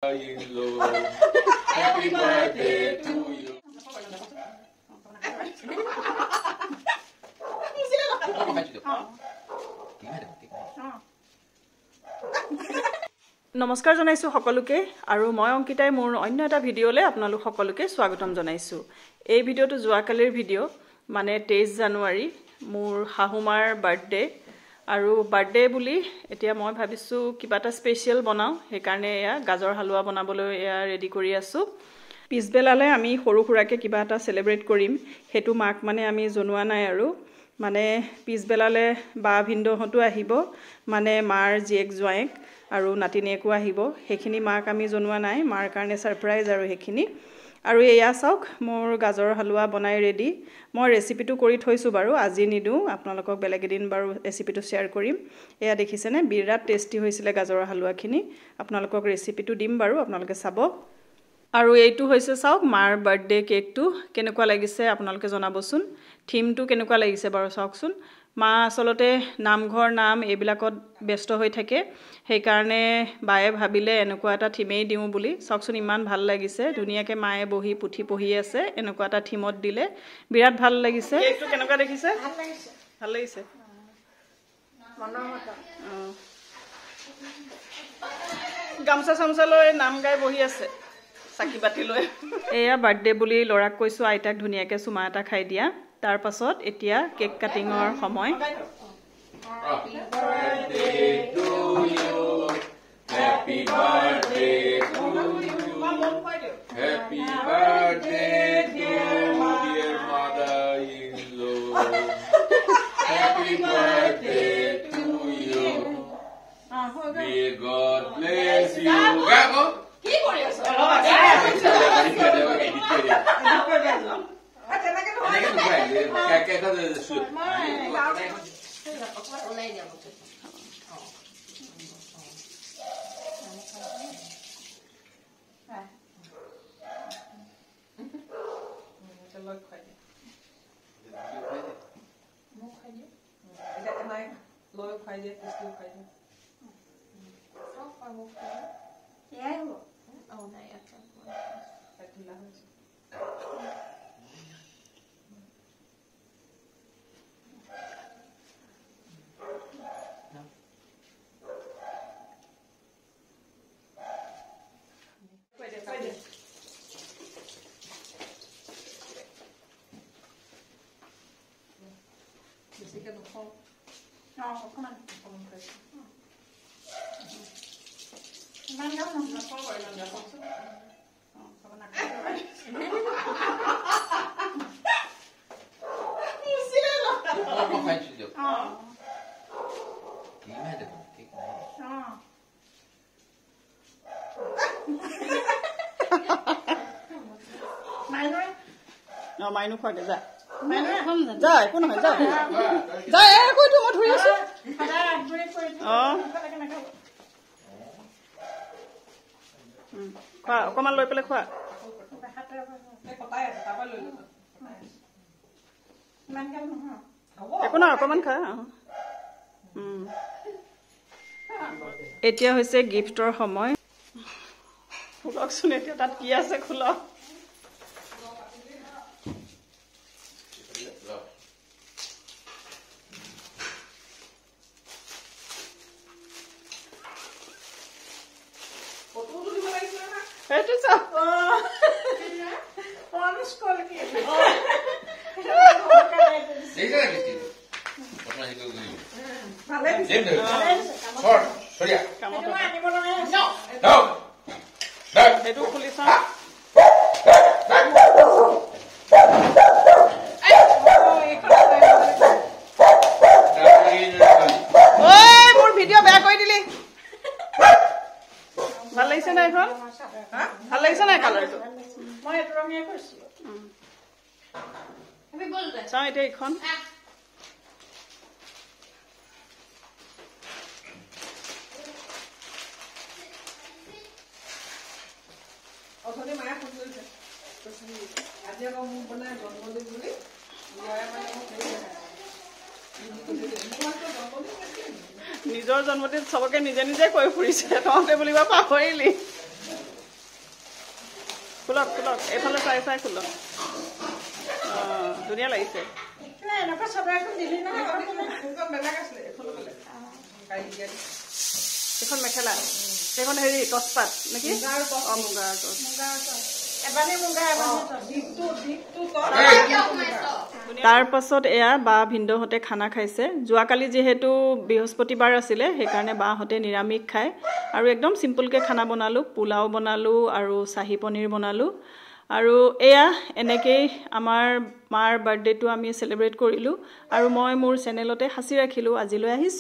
Happy birthday to you. নমস্কাৰ জনাইছো সকলোকে আৰু মই অংকিতাই মোৰ অন্য এটা ভিডিঅলে আপোনালোক সকলোকে স্বাগতম জনাইছো। এই ভিডিঅটো জুৱাকালিৰ ভিডিঅ মানে 23 জানুৱাৰী মোৰ হাহুমাৰ বাৰ্থডে আৰু বাৰ্থডে বুলি এতিয়া মই ভাবিছো কিবা এটা স্পেশাল বনাও সেই কাৰণে এয়া গাজৰ হালুৱা বনাবলৈ এয়া ৰেডি কৰি আছো। পিছবেলালে আমি সৰু খুৰাকে কিবা এটা সেলিব্ৰেট কৰিম হেতু মাক মানে আমি জনোৱা নাই আৰু মানে পিছবেলালে বা ভিন্দহটো আহিব মানে মাৰ জিয়েক জোৱায়েক আৰু নাতিনিয়েকো আহিব হেখিনি মাক আমি জনোৱা নাই মাৰ কাৰণে সাৰপ্ৰাইজ আৰু হেখিনি আৰু এয়া চাওক মোৰ গাজৰ হালুৱা বনাই ৰেডি মই ৰেচিপিটো কৰি থৈছো বাৰু আজি নিদু আপোনালোকক বেলেগ দিন বাৰু ৰেচিপিটো শেয়াৰ কৰিম এয়া দেখিছেনে বিৰাট টেস্টি হৈছিলে গাজৰ হালুৱাখিনি আপোনালোকক ৰেচিপিটো দিম বাৰু আপোনালোকে চাব আৰু এইটো হৈছে চাওক মাৰ বাৰ্থডে কেকটো কেনেকুৱা লাগিছে আপোনালোকে জনাবচোন থিমটো কেনেকুৱা লাগিছে বাৰু চাওকচোন মা আসলতে নামঘৰ নাম এইবিলাকত ব্যস্ত হৈ থাকে সেই কাৰণে বায়ে ভাবিলে এনেকুৱা এটা থিমেই দিও বুলি চাওকচোন ইমান ভাল লাগিছে ধুনিয়াকে মায়ে বহি পুথি পঢ়ি আছে এনেকুৱা এটা থিমত দিলে বিৰাট ভাল লাগিছে কেকটো কেনেকুৱা দেখিছে ভাল লাগিছে মনমতা গামছা সামছা লৈ নাম গাই বহি আছে সাকি বাতি লৈ এয়া বাৰ্থডে বুলি লৰাক কৈছো আইতাক ধুনিয়াকে সুমা এটা খাই দিয়া তাৰ পাছত এতিয়া কেক কাটিংৰ সময় Happy birthday to you. Happy birthday to you. Happy birthday dear mother-in-law. Happy birthday to you. May God bless you. Gago. কি কৰি আছ? মাইনু খোৱাকে যা যা একো নহয় যা যা একো তো মই ধৰি আছো খোৱা অকমান লৈ পেলাই খোৱা একো নহয় অকমান খা এতিয়া হৈছে গিফ্টৰ সময় খুলকচোন এতিয়া তাত কি আছে খুলক Itu sah. Honest call ke. Sehingga lagi sih. Pernah itu gini. Short, sorry ya. No. No. No. Itu kulisan. Oi, মোৰ ভিডিও বেয়া কৰি দিলি। ভাল লাগিছে না এখন ভাল লাগিছে না কালাৰটো মই এটো ৰঙিয়া কৰিছিলো আমি বলতে চাও এটা এখন অথনি মায়া ফোন কৰিছে আজি আকৌ মোক বনাই জন্মদিন বুলি মায়া মানে মোক নিজৰ জন্মদিন সবকে নিজে নিজে কৈ ফুৰিছে তহঁতে বুলিবা পাহৰিলি খুলক খুলক এইফালে চাই চাই খুলক ধুনীয়া লাগিছে এখন মেখেলা সেইখন হেৰি টচপাত নেকি মুগাৰ তাৰ পাছত এয়া বা ভিনদেউহঁতে খানা খাইছে যোৱাকালি যিহেতু বৃহস্পতিবাৰ আছিলে সেইকাৰণে বাহঁতে নিৰামিষ খায় আৰু একদম চিম্পলকৈ খানা বনালোঁ পোলাও বনালোঁ আৰু চাহী পনীৰ বনালোঁ আৰু এয়া এনেকেই আমাৰ মাৰ বাৰ্থডেটো আমি চেলিব্ৰেট কৰিলোঁ আৰু মই মোৰ চেনেলতে সাঁচি ৰাখিলোঁ আজিলৈ আহিছোঁ